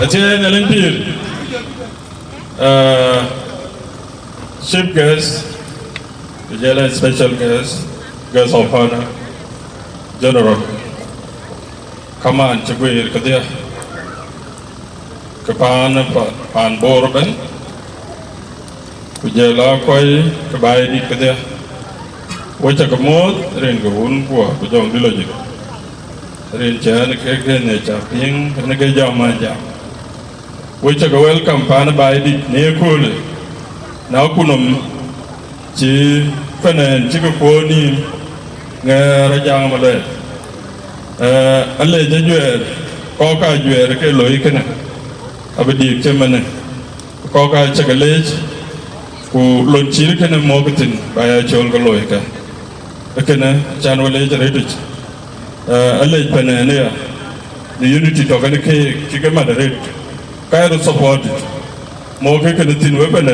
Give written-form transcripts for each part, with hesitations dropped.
Atien Olympian, chief guest, the special guest of honor, General Command Chagwir Kadia, Kapan Pan Borban, Kujela Koi, Kabai Kadia, which a commode, Ringawun, Pujong Village. Rinjan Keke Nature, Ping, and a Gajamaja. Which a welcome pan by the near cool. Now Kunum, Chi, Fanan, Chicoponi, Rajamale, a legend, Coca, Juer, Loikan, Abadi, Chemane, Coca Chakalage, who Lonchilkan and Mogatin by a Cholgaloika. A Kana, Chanwale Heritage. Alej Panania, the unity of any cake, chicken moderate, kind of supported. More cake and a tin weapon,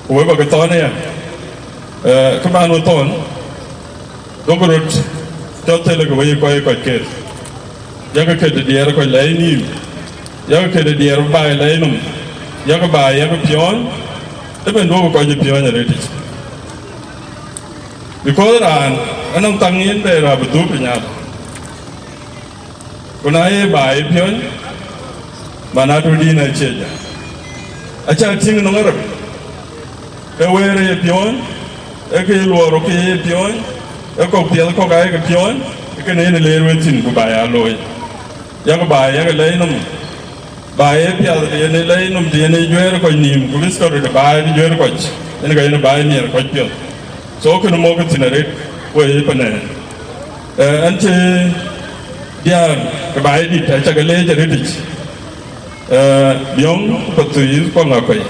whoever got on here. Come on with on. Doggerot, don't tell away you quite care. Younger kid, the air quite lane you. Younger kid, the air by lane. Younger by younger pion, even though quite a pion heritage. Because I'm tonguing in there, I would do it. When I buy pion, Manatu Dina Cheja. A child sing in Arab. A wear a pion, a kill or okay pion, a cocktail cockeye pion, you can end a layer with him by a loy. Young by young lanum. By a piano, the lanum, the energy, who discovered to buy the Jericoch, and a guy buy me a quite pill. So can mock it in a red way, and yeah, by it, I check a later heritage. Young, but to use Pongape.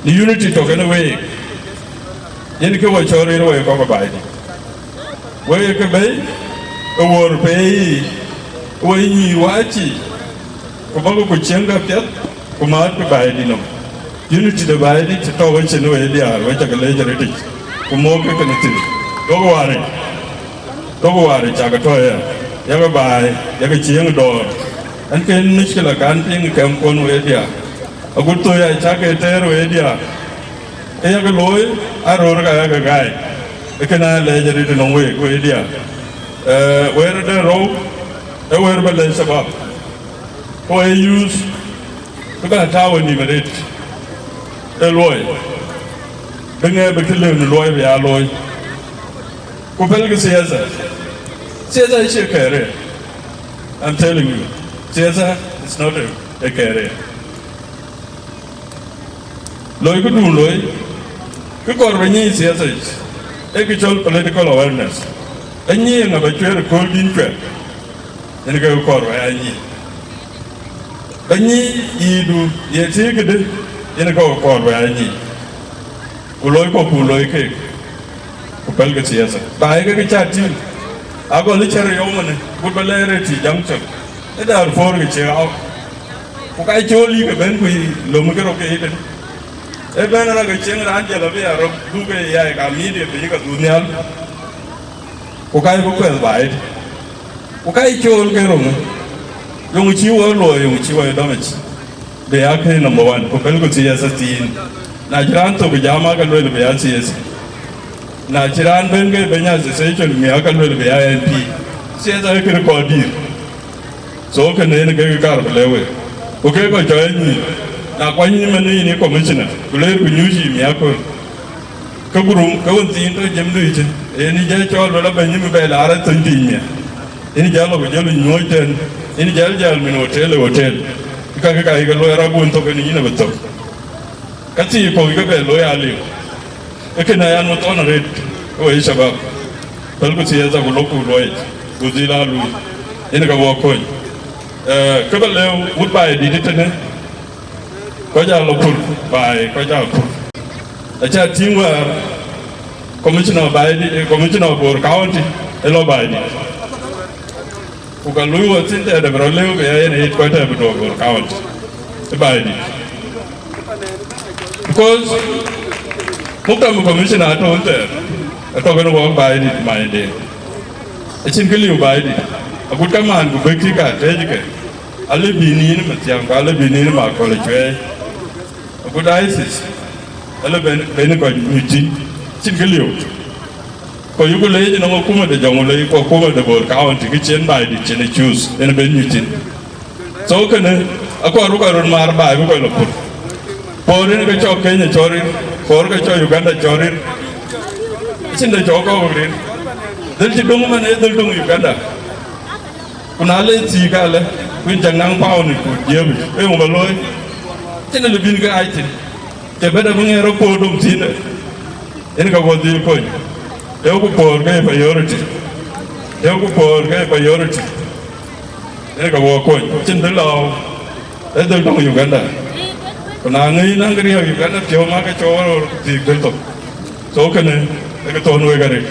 The unity token away. Yenka was already away from a bite. Where you can pay? A war pay. When you watch it. Kumago Kuchenga Piat, Kumar to buy dinner. Unity divided to talk which in way they are, which a later heritage. Kumoka connected. Don't worry, Chagatoya. Yaga by Yaga Chiang door, and can Michela canting Campon Wedia. A good toy, Chaka Terra Wedia. Yaga Loy, I wrote a guy. A canal ledger it in a way, Wedia. Where the rope, a wearable lens above. For a use, look at how we it. A loy. Bring a battalion loy, we are loy. Copelga Caesar. Caesar is a career. I'm telling you, Caesar is not a career. Loy could do loy. Because when you Caesar is actual political awareness. And you have a chair called in trap. And go call Ryan. And ye do, ye take it in a go call Ryan. Uloy Populoy cake. Upelga Caesar. By a chat. I got literary woman, good valerity junction. They are for a chair out. I told you when we Lomuker occasion. A banner like a chain Angela Via, Duke, I immediately got Dunial. Okai Bukel by it. Okai Chol Gerum. Yomuchi or lawyer, which you were damaged. They are number one, Popelgo as a teen. Najan to Pajama and Red Beatsias. Nachiran Benge Benyas station, Miakan will be INP. Says I can record you. So can then get a car of level. Okay, go join me. Now, when you in a commissioner, to live with Yuji Miako. Kaburum, go and see into Jim Luigi. Any judge or Benjamin Bell, Aratandinia. Any jallow with Jelly Norton, any Jaljalmin hotel. Kaka lawyer won't talk any innovator. Katsi, Poga lawyer. I can not honor it. Oh, it's about Pelgusi as a local lawyer, Guzilla Louis, in a walk point. Kabale would buy the detenant. Koja local by Koja. A chat team were commissioner by the commissioner of county, hello by the Ukalu was in there, the Broleo, and 8 quarter of the county. By the because Mukam commissioner at home there. I talk about by it, my day. It's in Gilly by it. A good command to break the cat, educate. alle bini ni matiang alle bini ni ma ko le chwe ko diocese alle ben ko nyuti chin kelio ko yugo le no ko ma de jong le ko ma de bor county ki chen bai di chen choose en ben nyuti so kana ako ru ko mar bai ko lo por ni ko cho Kenya chori por ko cho Uganda chori chin de jo ko rin del ti dong ma ne del dong Uganda kuna le ti ka le win jang nang pao ni ku jeb e mo baloy tin le bin ga ai tin te beda bu ngero po dum tin en ka go di ko e ko por ga priority e ko por ga priority en ka go ko tin de lo e de dong Uganda kuna ngai nang ga ri Uganda pyo ma ka cho ti de to so ka ne e ka to no ga re